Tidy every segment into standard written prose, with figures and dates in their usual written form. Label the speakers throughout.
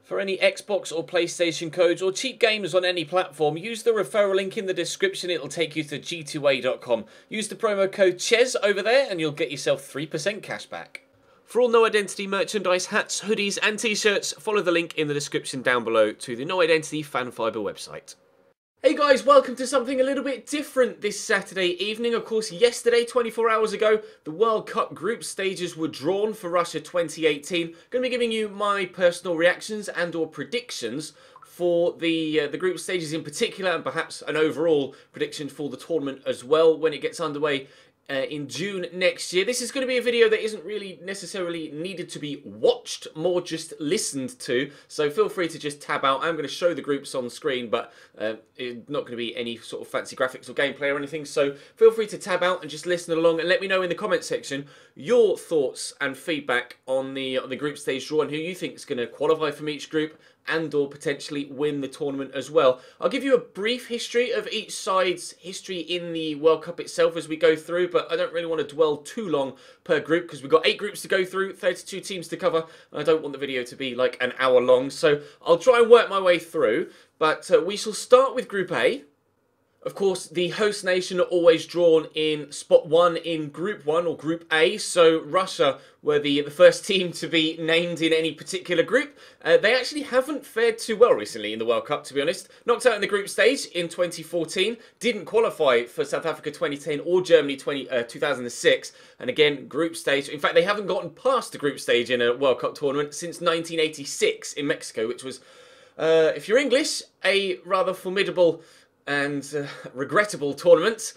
Speaker 1: For any Xbox or PlayStation codes or cheap games on any platform, use the referral link in the description. It'll take you to g2a.com. Use the promo code CHES over there and you'll get yourself 3% cash back. For all No Identity merchandise, hats, hoodies and t-shirts, follow the link in the description down below to the No Identity Fan Fiber website. Hey guys, welcome to something a little bit different this Saturday evening. Of course, yesterday, 24 hours ago, the World Cup group stages were drawn for Russia 2018. Going to be giving you my personal reactions and or predictions for the group stages in particular, and perhaps an overall prediction for the tournament as well when it gets underway in June next year. This is going to be a video that isn't really necessarily needed to be watched, more just listened to, so feel free to just tab out. I'm going to show the groups on screen, but it's not going to be any sort of fancy graphics or gameplay or anything, so feel free to tab out and just listen along and let me know in the comment section your thoughts and feedback on the group stage draw and who you think is going to qualify from each group and or potentially win the tournament as well. I'll give you a brief history of each side's history in the World Cup itself as we go through, but I don't really want to dwell too long per group because we've got 8 groups to go through, 32 teams to cover, and I don't want the video to be like an hour long, so I'll try and work my way through. But we shall start with Group A. Of course, the host nation are always drawn in spot 1 in Group 1 or Group A, so Russia were the first team to be named in any particular group. They actually haven't fared too well recently in the World Cup, to be honest. Knocked out in the group stage in 2014, didn't qualify for South Africa 2010 or Germany 2006, and again, group stage. In fact, they haven't gotten past the group stage in a World Cup tournament since 1986 in Mexico, which was, if you're English, a rather formidable and regrettable tournament.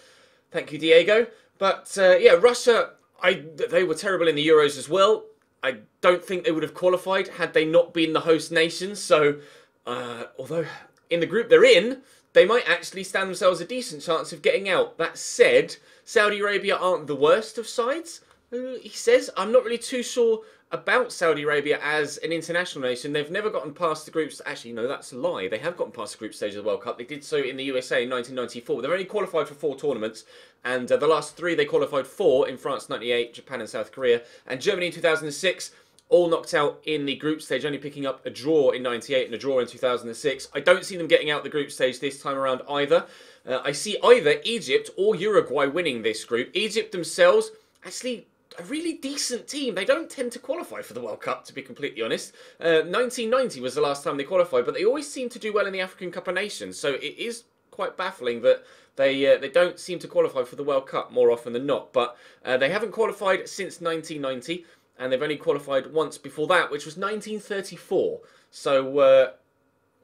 Speaker 1: Thank you, Diego. But yeah, Russia, they were terrible in the Euros as well. I don't think they would have qualified had they not been the host nation. So, although in the group they're in, they might actually stand themselves a decent chance of getting out. That said, Saudi Arabia aren't the worst of sides, he says. I'm not really too sure about Saudi Arabia as an international nation. They've never gotten past the groups. Actually, no, that's a lie. They have gotten past the group stage of the World Cup. They did so in the USA in 1994. They've only qualified for 4 tournaments, and the last 3 they qualified for in France 98, Japan and South Korea, and Germany in 2006. All knocked out in the group stage, only picking up a draw in 98 and a draw in 2006. I don't see them getting out the group stage this time around either. I see either Egypt or Uruguay winning this group. Egypt themselves, actually, a really decent team. They don't tend to qualify for the World Cup, to be completely honest. 1990 was the last time they qualified, but they always seem to do well in the African Cup of Nations, so it is quite baffling that they don't seem to qualify for the World Cup more often than not. But they haven't qualified since 1990, and they've only qualified once before that, which was 1934. So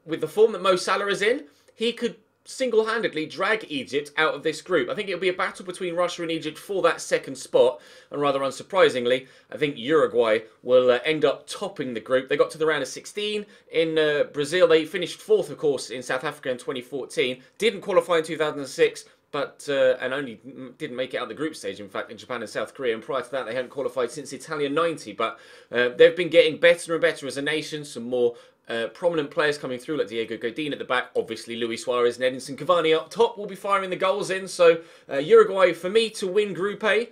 Speaker 1: with the form that Mo Salah is in, he could single-handedly drag Egypt out of this group. I think it'll be a battle between Russia and Egypt for that second spot, and rather unsurprisingly, I think Uruguay will end up topping the group. They got to the round of 16 in Brazil. They finished 4th, of course, in South Africa in 2014. Didn't qualify in 2006, but and only didn't make it out the group stage, in fact, in Japan and South Korea. And prior to that, they hadn't qualified since Italia 90. But they've been getting better and better as a nation. Some more prominent players coming through, like Diego Godin at the back. Obviously, Luis Suarez and Edinson Cavani up top will be firing the goals in. So Uruguay, for me, to win Group A.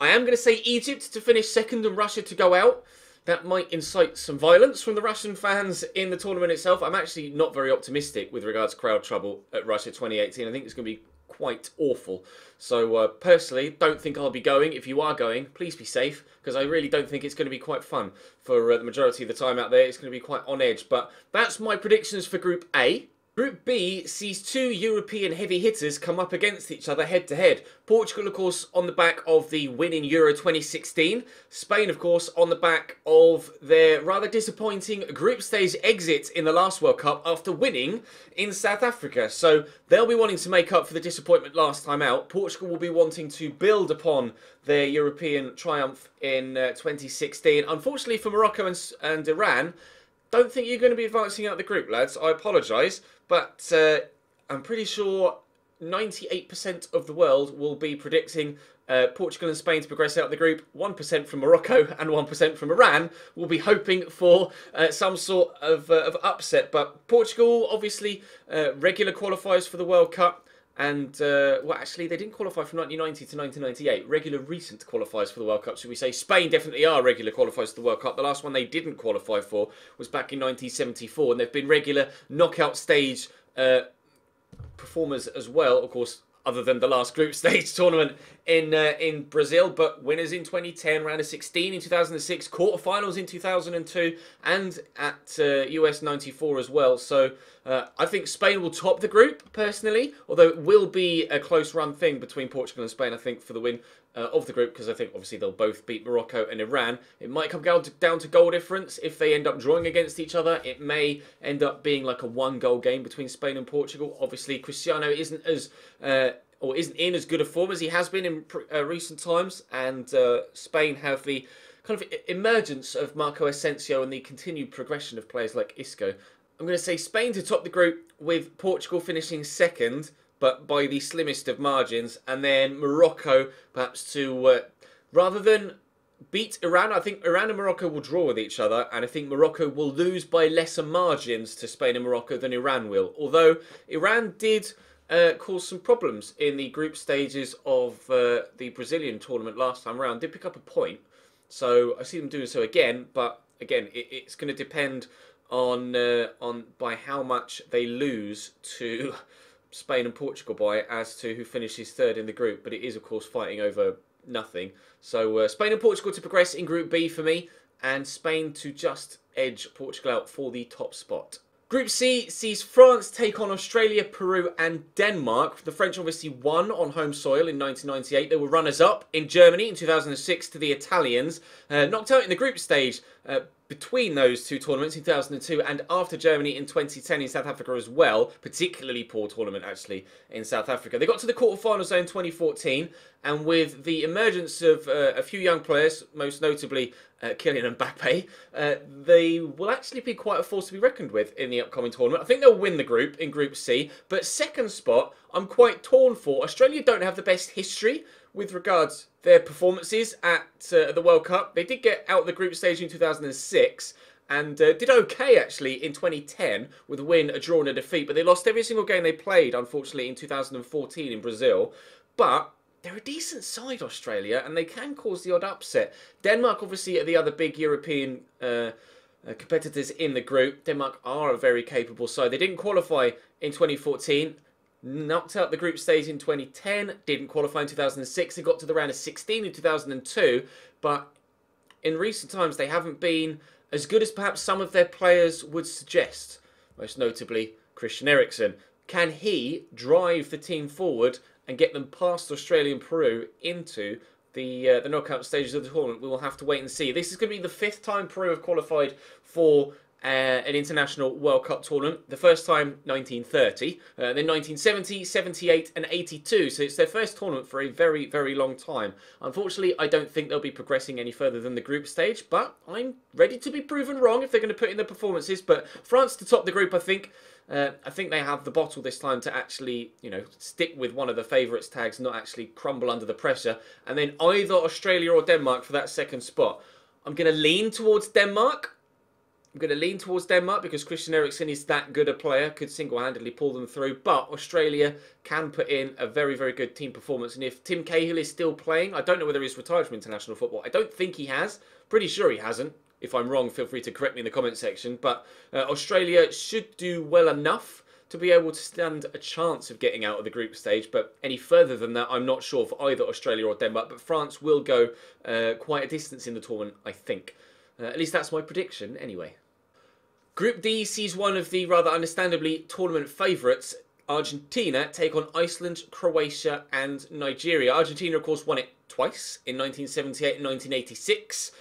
Speaker 1: I am going to say Egypt to finish second and Russia to go out. That might incite some violence from the Russian fans in the tournament itself. I'm actually not very optimistic with regards to crowd trouble at Russia 2018. I think it's going to be quite awful. So personally, don't think I'll be going. If you are going, please be safe, because I really don't think it's going to be quite fun for the majority of the time out there. It's going to be quite on edge. But that's my predictions for Group A. Group B sees 2 European heavy hitters come up against each other head-to-head. Portugal, of course, on the back of the win in Euro 2016. Spain, of course, on the back of their rather disappointing group stage exit in the last World Cup after winning in South Africa. So they'll be wanting to make up for the disappointment last time out. Portugal will be wanting to build upon their European triumph in 2016. Unfortunately for Morocco and Iran, don't think you're going to be advancing out the group, lads. I apologise, but I'm pretty sure 98% of the world will be predicting Portugal and Spain to progress out of the group. 1% from Morocco and 1% from Iran will be hoping for some sort of upset. But Portugal, obviously, regular qualifiers for the World Cup. And, well, actually, they didn't qualify from 1990 to 1998. Regular recent qualifiers for the World Cup, should we say. Spain definitely are regular qualifiers for the World Cup. The last one they didn't qualify for was back in 1974. And they've been regular knockout stage performers as well, of course, other than the last group stage tournament in Brazil, but winners in 2010, round of 16 in 2006, quarterfinals in 2002, and at US 94 as well. So I think Spain will top the group, personally, although it will be a close run thing between Portugal and Spain, I think, for the win of the group, because I think obviously they'll both beat Morocco and Iran. It might come down to goal difference if they end up drawing against each other. It may end up being like a 1-goal game between Spain and Portugal. Obviously, Cristiano isn't as or isn't in as good a form as he has been in recent times, and Spain have the kind of emergence of Marco Asensio and the continued progression of players like Isco. I'm going to say Spain to top the group, with Portugal finishing second, but by the slimmest of margins, and then Morocco perhaps to, rather than beat Iran, I think Iran and Morocco will draw with each other, and I think Morocco will lose by lesser margins to Spain and Morocco than Iran will. Although Iran did cause some problems in the group stages of the Brazilian tournament last time around, did pick up a point, so I see them doing so again, but again, it's going to depend on by how much they lose to Spain and Portugal by, as to who finishes third in the group. But it is, of course, fighting over nothing. So Spain and Portugal to progress in Group B for me, and Spain to just edge Portugal out for the top spot. Group C sees France take on Australia, Peru and Denmark. The French obviously won on home soil in 1998. They were runners-up in Germany in 2006 to the Italians. Knocked out in the group stage between those two tournaments in 2002 and after Germany in 2010 in South Africa as well. Particularly poor tournament, actually, in South Africa. They got to the quarterfinals in 2014, and with the emergence of a few young players, most notably Kylian Mbappe, they will actually be quite a force to be reckoned with in the upcoming tournament. I think they'll win the group in Group C, but second spot, I'm quite torn for. Australia don't have the best history with regards their performances at the World Cup. They did get out of the group stage in 2006 and did okay, actually, in 2010 with a win, a draw and a defeat, but they lost every single game they played, unfortunately, in 2014 in Brazil. But they're a decent side, Australia, and they can cause the odd upset. Denmark, obviously, are the other big European competitors in the group. Denmark are a very capable side. They didn't qualify in 2014. Knocked out the group stage in 2010. Didn't qualify in 2006. They got to the round of 16 in 2002. But in recent times, they haven't been as good as perhaps some of their players would suggest. Most notably, Christian Eriksen. Can he drive the team forward and get them past Australia and Peru into the knockout stages of the tournament? We will have to wait and see. This is going to be the 5th time Peru have qualified for an international World Cup tournament. The first time, 1930, then 1970, 78 and 82. So it's their first tournament for a very, very long time. Unfortunately, I don't think they'll be progressing any further than the group stage, but I'm ready to be proven wrong if they're going to put in the performances. But France to top the group, I think they have the bottle this time to actually, stick with one of the favourites tags, not actually crumble under the pressure. And then either Australia or Denmark for that second spot. I'm going to lean towards Denmark. Because Christian Eriksen is that good a player, could single-handedly pull them through. But Australia can put in a very, very good team performance. And if Tim Cahill is still playing, I don't know whether he's retired from international football. I don't think he has. Pretty sure he hasn't. If I'm wrong, feel free to correct me in the comment section. But Australia should do well enough to be able to stand a chance of getting out of the group stage. But any further than that, I'm not sure for either Australia or Denmark. But France will go quite a distance in the tournament, I think. At least that's my prediction, anyway. Group D sees one of the rather understandably tournament favourites, Argentina, take on Iceland, Croatia and Nigeria. Argentina, of course, won it twice, in 1978 and 1986,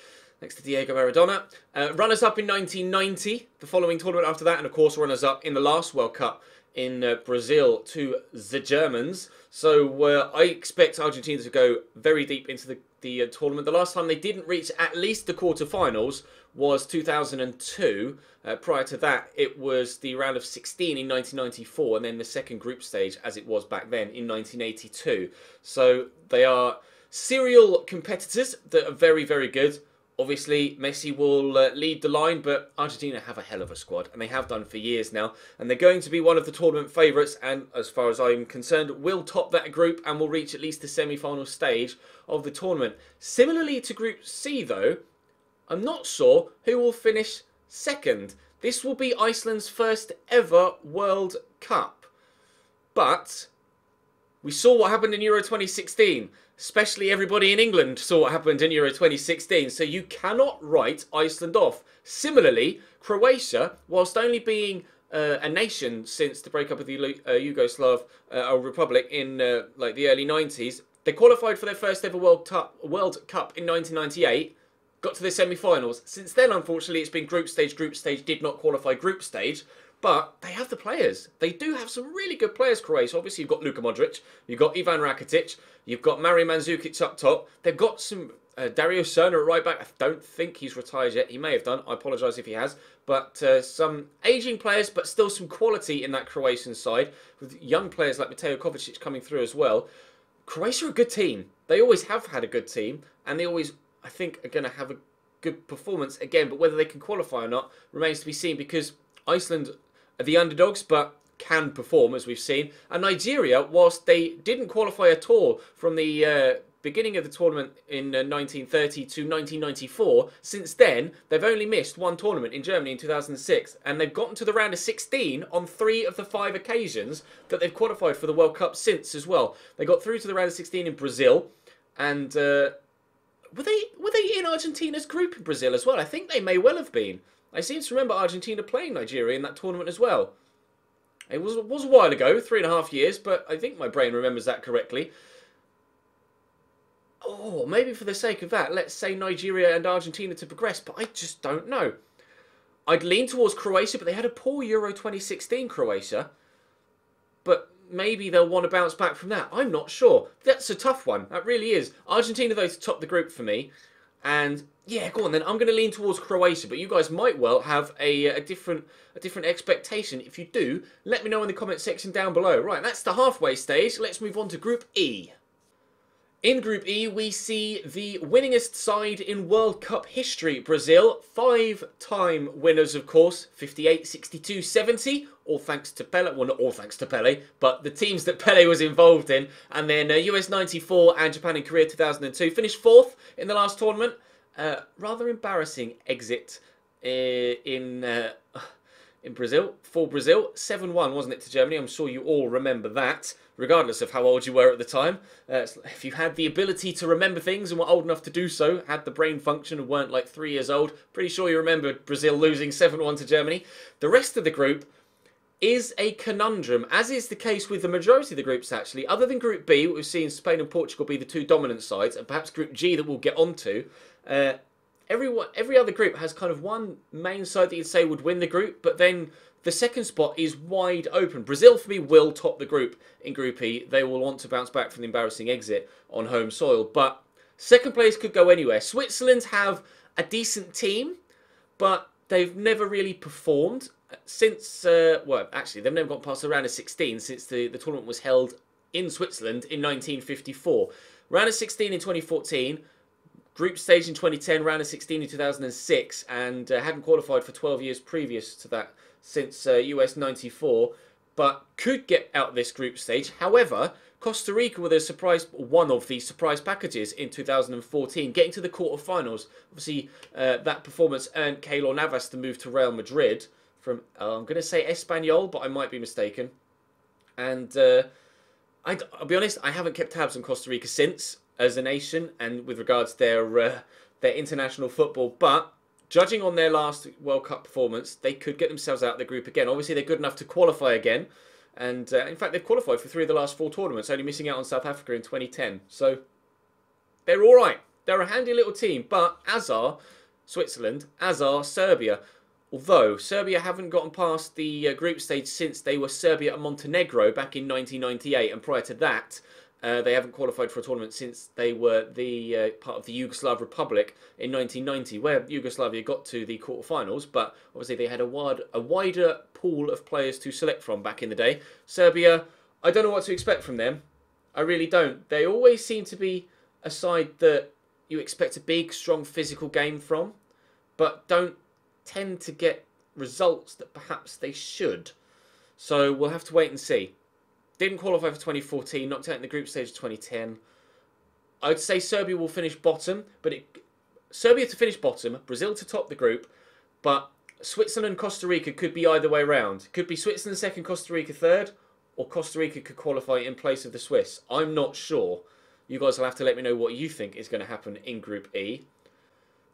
Speaker 1: next to Diego Maradona. Runners-up in 1990, the following tournament after that, and of course runners-up in the last World Cup in Brazil to the Germans. So I expect Argentina to go very deep into the tournament. The last time they didn't reach at least the quarterfinals was 2002. Prior to that, it was the round of 16 in 1994, and then the second group stage, as it was back then, in 1982. So they are serial competitors that are very, very good, Obviously, Messi will lead the line, but Argentina have a hell of a squad, and they have done for years now. And they're going to be one of the tournament favourites, and as far as I'm concerned, will top that group and will reach at least the semi-final stage of the tournament. Similarly to Group C, though, I'm not sure who will finish second. This will be Iceland's first ever World Cup. But we saw what happened in Euro 2016. Especially everybody in England saw what happened in Euro 2016. So you cannot write Iceland off. Similarly, Croatia, whilst only being a nation since the breakup of the Yugoslav Republic in like the early 90s, they qualified for their first ever World Cup in 1998. Got to the semi-finals. Since then, unfortunately, it's been group stage. Group stage did not qualify group stage. But they have the players. They do have some really good players, Croatia. Obviously, you've got Luka Modric. You've got Ivan Rakitic. You've got Mario Mandzukic up top. They've got some Dario Serna at right back. I don't think he's retired yet. He may have done. I apologise if he has. But some ageing players, but still some quality in that Croatian side. With young players like Mateo Kovacic coming through as well. Croatia are a good team. They always have had a good team. And they always, I think, are going to have a good performance again. But whether they can qualify or not remains to be seen, because Iceland are the underdogs, but can perform, as we've seen. And Nigeria, whilst they didn't qualify at all from the beginning of the tournament in 1930 to 1994, since then, they've only missed one tournament in Germany in 2006. And they've gotten to the round of 16 on 3 of the 5 occasions that they've qualified for the World Cup since as well. They got through to the round of 16 in Brazil. And were they in Argentina's group in Brazil as well? I think they may well have been. I seem to remember Argentina playing Nigeria in that tournament as well. It was a while ago, 3.5 years, but I think my brain remembers that correctly. Oh, maybe for the sake of that, let's say Nigeria and Argentina to progress, but I just don't know. I'd lean towards Croatia, but they had a poor Euro 2016, Croatia. But maybe they'll want to bounce back from that. I'm not sure. That's a tough one. That really is. Argentina, though, to top the group for me. And yeah, go on then. I'm going to lean towards Croatia, but you guys might well have a different expectation. If you do, let me know in the comment section down below. Right, that's the halfway stage. Let's move on to Group E. In Group E, we see the winningest side in World Cup history, Brazil. 5-time winners, of course, 58, 62, 70, all thanks to Pele. Well, not all thanks to Pele, but the teams that Pele was involved in. And then US 94 and Japan and Korea 2002. Finished 4th in the last tournament. Rather embarrassing exit in Brazil, for Brazil. 7-1, wasn't it, to Germany? I'm sure you all remember that, regardless of how old you were at the time. If you had the ability to remember things and were old enough to do so, had the brain function and weren't like 3 years old, pretty sure you remember Brazil losing 7-1 to Germany. The rest of the group is a conundrum, as is the case with the majority of the groups, actually. Other than Group B, we've seen Spain and Portugal be the 2 dominant sides, and perhaps Group G that we'll get onto. Every other group has kind of one main side that you'd say would win the group, but then the second spot is wide open. Brazil, for me, will top the group in Group E. They will want to bounce back from the embarrassing exit on home soil, but second place could go anywhere. Switzerland have a decent team, but they've never really performed since, well, actually, they've never got past the round of 16 since the tournament was held in Switzerland in 1954. Round of 16 in 2014, group stage in 2010, round of 16 in 2006, and hadn't qualified for 12 years previous to that since US 94, but could get out this group stage. However, Costa Rica were one of the surprise packages in 2014, getting to the quarterfinals. Obviously, that performance earned Keylor Navas to move to Real Madrid from, I'm going to say Espanyol, but I might be mistaken. And I'll be honest, I haven't kept tabs on Costa Rica since as a nation and with regards to their international football. But judging on their last World Cup performance, they could get themselves out of the group again. Obviously, they're good enough to qualify again. And in fact, they've qualified for 3 of the last 4 tournaments, only missing out on South Africa in 2010. So they're all right. They're a handy little team. But as are Switzerland, as are Serbia. Although Serbia haven't gotten past the group stage since they were Serbia and Montenegro back in 1998. And prior to that, they haven't qualified for a tournament since they were the part of the Yugoslav Republic in 1990, where Yugoslavia got to the quarterfinals. But obviously they had a wider pool of players to select from back in the day. Serbia, I don't know what to expect from them. I really don't. They always seem to be a side that, you expect a big, strong physical game from, but don't tend to get results that perhaps they should. So we'll have to wait and see. Didn't qualify for 2014, knocked out in the group stage of 2010. I would say Serbia will finish bottom, but Serbia to finish bottom, Brazil to top the group, but Switzerland and Costa Rica could be either way round. Could be Switzerland second, Costa Rica third, or Costa Rica could qualify in place of the Swiss. I'm not sure. You guys will have to let me know what you think is going to happen in Group E.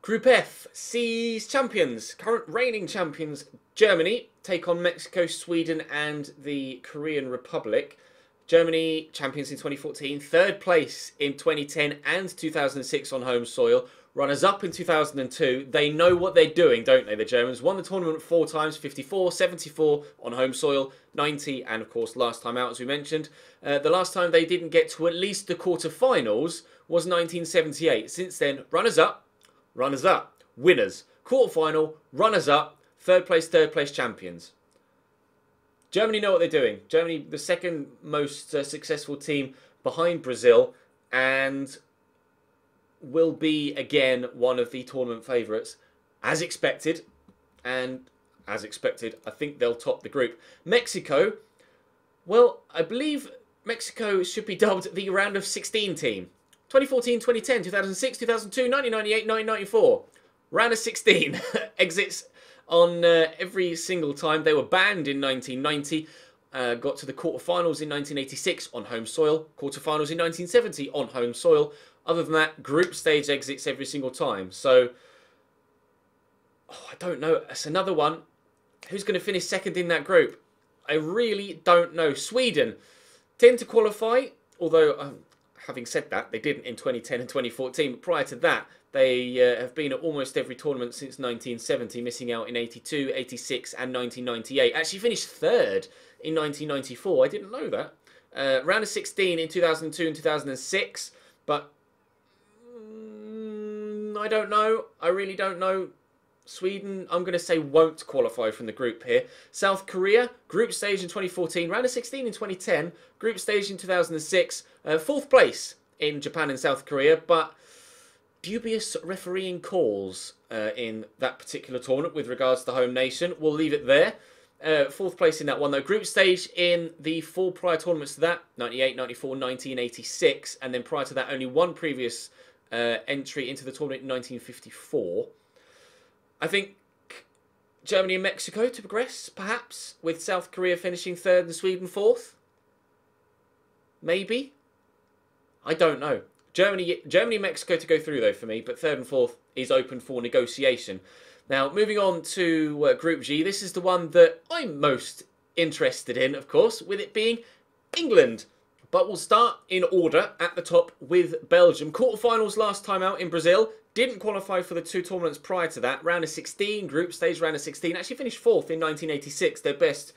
Speaker 1: Group F sees champions, current reigning champions, Germany, take on Mexico, Sweden and the Korean Republic. Germany, champions in 2014, third place in 2010 and 2006 on home soil. Runners-up in 2002. They know what they're doing, don't they, the Germans? Won the tournament 4 times, 54, 74 on home soil, 90, and of course last time out, as we mentioned. The last time they didn't get to at least the quarter-finals was 1978. Since then, runners-up, runners-up, winners. Quarter-final, runners-up, third place champions. Germany know what they're doing. Germany, the second most successful team behind Brazil, and will be, again, one of the tournament favourites, as expected. And, as expected, I think they'll top the group. Mexico, well, I believe Mexico should be dubbed the round of 16 team. 2014, 2010, 2006, 2002, 1998, 1994. Round of 16 exits on every single time. They were banned in 1990, got to the quarterfinals in 1986 on home soil, quarterfinals in 1970 on home soil. Other than that, group stage exits every single time. So, I don't know. That's another one. Who's going to finish second in that group? I really don't know. Sweden tend to qualify, although, having said that, they didn't in 2010 and 2014. But prior to that, they have been at almost every tournament since 1970, missing out in 82, 86 and 1998. Actually finished third in 1994. I didn't know that. Round of 16 in 2002 and 2006. But I don't know. I really don't know. Sweden, I'm going to say, won't qualify from the group here. South Korea, group stage in 2014, round of 16 in 2010, group stage in 2006, fourth place in Japan and South Korea, but dubious refereeing calls in that particular tournament with regards to the home nation. We'll leave it there. Fourth place in that one, though. Group stage in the 4 prior tournaments to that, 98, 94, 90 and 86, and then prior to that, only one previous entry into the tournament in 1954. I think Germany and Mexico to progress, perhaps, with South Korea finishing third and Sweden fourth. Maybe. I don't know. Germany and Mexico to go through, though, for me, but third and fourth is open for negotiation. Now, moving on to Group G, this is the one that I'm most interested in, of course, with it being England. But we'll start in order at the top with Belgium. Quarterfinals last time out in Brazil. Didn't qualify for the 2 tournaments prior to that. Round of 16, group stage round of 16. Actually finished 4th in 1986. Their best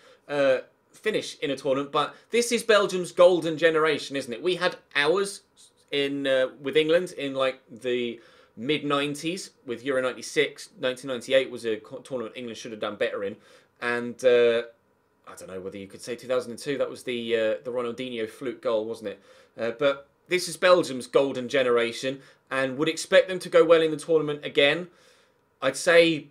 Speaker 1: finish in a tournament. But this is Belgium's golden generation, isn't it? We had ours in with England in like the mid-90s with Euro 96. 1998 was a tournament England should have done better in. And I don't know whether you could say 2002. That was the Ronaldinho fluke goal, wasn't it? But this is Belgium's golden generation, and would expect them to go well in the tournament again. I'd say,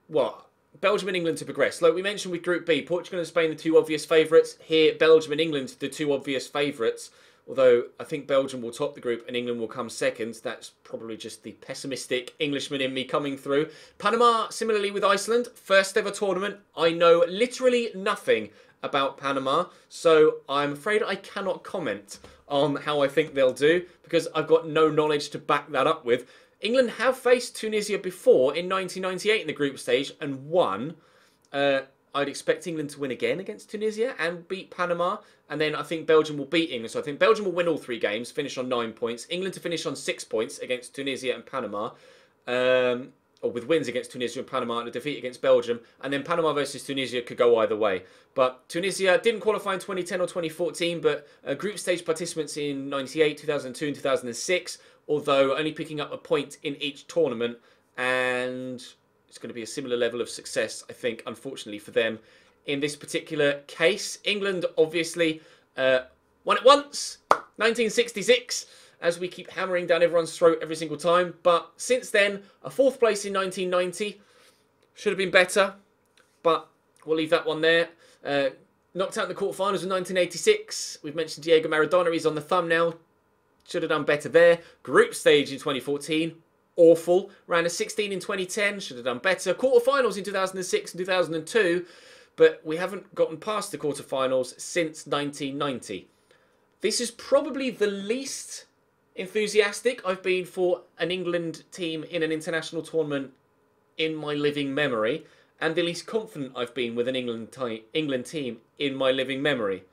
Speaker 1: what, Belgium and England to progress. Like we mentioned with Group B, Portugal and Spain the 2 obvious favourites. Here, Belgium and England the 2 obvious favourites. Although I think Belgium will top the group and England will come second. That's probably just the pessimistic Englishman in me coming through. Panama, similarly with Iceland, first ever tournament. I know literally nothing about Panama, so I'm afraid I cannot comment on how I think they'll do because I've got no knowledge to back that up with. England have faced Tunisia before in 1998 in the group stage and won. I'd expect England to win again against Tunisia and beat Panama. And then I think Belgium will beat England. So I think Belgium will win all 3 games, finish on 9 points. England to finish on 6 points against Tunisia and Panama. Or with wins against Tunisia and Panama and a defeat against Belgium. And then Panama versus Tunisia could go either way. But Tunisia didn't qualify in 2010 or 2014, but group stage participants in 98, 2002 and 2006. Although only picking up a point in each tournament. And it's going to be a similar level of success, I think, unfortunately for them. In this particular case, England obviously won it once, 1966. as we keep hammering down everyone's throat every single time. But since then, a 4th place in 1990 should have been better, but we'll leave that one there. Knocked out in the quarterfinals in 1986. We've mentioned Diego Maradona. He's on the thumbnail. Should have done better there. Group stage in 2014. Awful. Round of 16 in 2010. Should have done better. Quarterfinals in 2006 and 2002. But we haven't gotten past the quarterfinals since 1990. This is probably the least enthusiastic I've been for an England team in an international tournament in my living memory, and the least confident I've been with an England team in my living memory.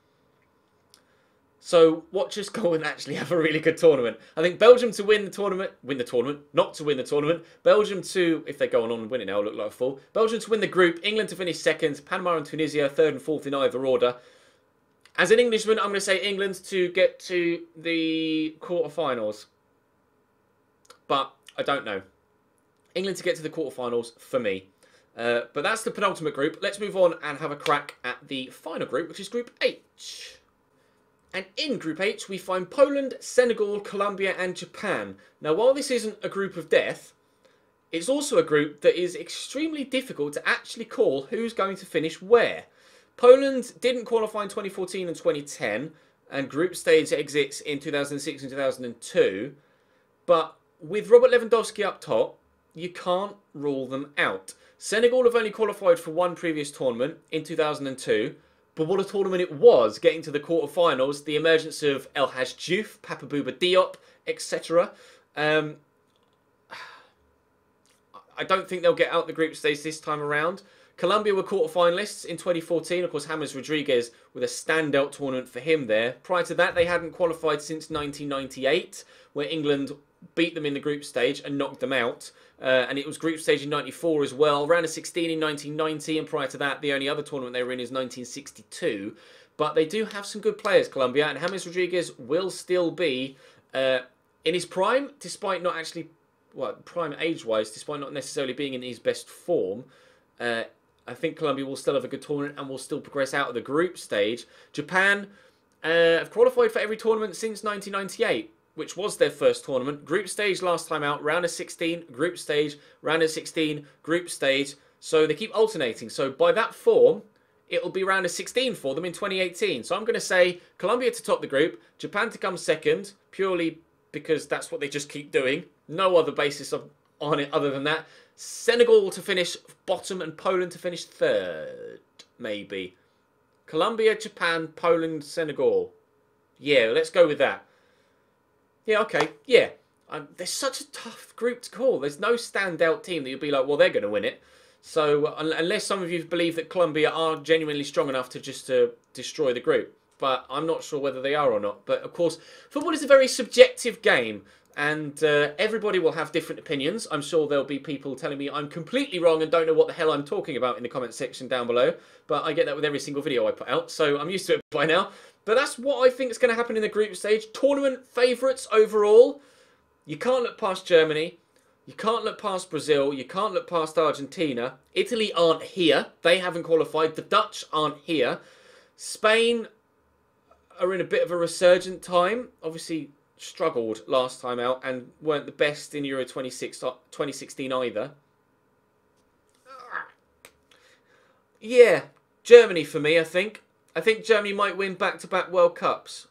Speaker 1: So watch us go and actually have a really good tournament. I think Belgium to not to win the tournament. Belgium to, if they go on and win it now, look like a fool. Belgium to win the group, England to finish 2nd, Panama and Tunisia 3rd and 4th in either order. As an Englishman, I'm going to say England to get to the quarterfinals. But I don't know. England to get to the quarterfinals for me. But that's the penultimate group. Let's move on and have a crack at the final group, which is Group H. And in Group H, we find Poland, Senegal, Colombia and Japan. Now, while this isn't a group of death, it's also a group that is extremely difficult to actually call who's going to finish where. Poland didn't qualify in 2014 and 2010, and group stage exits in 2006 and 2002. But with Robert Lewandowski up top, you can't rule them out. Senegal have only qualified for one previous tournament in 2002, but what a tournament it was, getting to the quarterfinals, the emergence of El Hadj Diouf, Papa Bouba Diop, etc. I don't think they'll get out the group stage this time around. Colombia were quarterfinalists in 2014. Of course, James Rodriguez with a standout tournament for him there. Prior to that, they hadn't qualified since 1998, where England beat them in the group stage and knocked them out. And it was group stage in 94 as well. Round of 16 in 1990, and prior to that, the only other tournament they were in is 1962. But they do have some good players, Colombia, and James Rodriguez will still be in his prime, despite not actually, well, prime age-wise, despite not necessarily being in his best form. I think Colombia will still have a good tournament and will still progress out of the group stage. Japan have qualified for every tournament since 1998, which was their first tournament. Group stage last time out, round of 16, group stage, round of 16, group stage. So they keep alternating. So by that form, it'll be round of 16 for them in 2018. So I'm going to say Colombia to top the group, Japan to come second, purely because that's what they just keep doing. No other basis on it other than that. Senegal to finish bottom and Poland to finish 3rd, maybe. Colombia, Japan, Poland, Senegal. Yeah, let's go with that. Yeah, okay, yeah. There's such a tough group to call. There's no standout team that you'll be like, well, they're going to win it. So, unless some of you believe that Colombia are genuinely strong enough to just destroy the group. But I'm not sure whether they are or not. But, of course, football is a very subjective game. And everybody will have different opinions. I'm sure there'll be people telling me I'm completely wrong and don't know what the hell I'm talking about in the comment section down below. But I get that with every single video I put out, so I'm used to it by now. But that's what I think is going to happen in the group stage. Tournament favourites overall. You can't look past Germany. You can't look past Brazil. You can't look past Argentina. Italy aren't here. They haven't qualified. The Dutch aren't here. Spain are in a bit of a resurgent time. Obviously struggled last time out and weren't the best in Euro 2016 either. Yeah, Germany for me, I think. I think Germany might win back-to-back World Cups.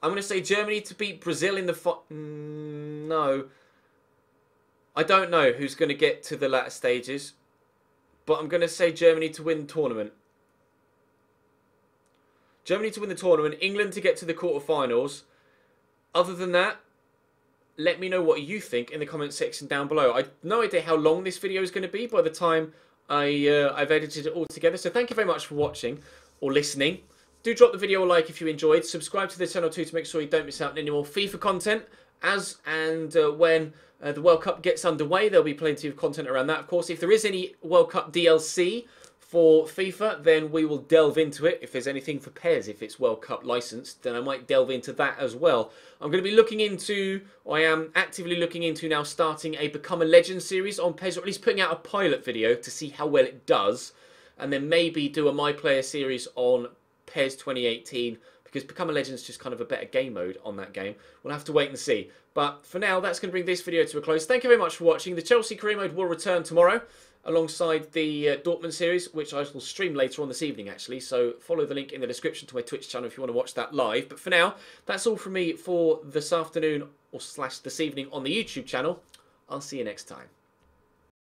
Speaker 1: I'm going to say Germany to beat Brazil in the... No. I don't know who's going to get to the latter stages. But I'm going to say Germany to win the tournament. Germany to win the tournament. England to get to the quarterfinals. Other than that, let me know what you think in the comment section down below. I have no idea how long this video is going to be by the time I've edited it all together. So thank you very much for watching or listening. Do drop the video a like if you enjoyed. Subscribe to the channel too to make sure you don't miss out on any more FIFA content. As and when the World Cup gets underway, there'll be plenty of content around that. Of course, if there is any World Cup DLC for FIFA, then we will delve into it. If there's anything for PES, if it's World Cup licensed, then I might delve into that as well. I'm going to be looking into, or I am actively looking into now, starting a Become a Legend series on PES, or at least putting out a pilot video to see how well it does, and then maybe do a My Player series on PES 2018, because Become a Legend is just kind of a better game mode on that game. We'll have to wait and see. But for now, that's going to bring this video to a close. Thank you very much for watching. The Chelsea career mode will return tomorrow, alongside the Dortmund series, which I will stream later on this evening, actually. So follow the link in the description to my Twitch channel if you want to watch that live. But for now, that's all from me for this afternoon or / this evening on the YouTube channel. I'll see you next time.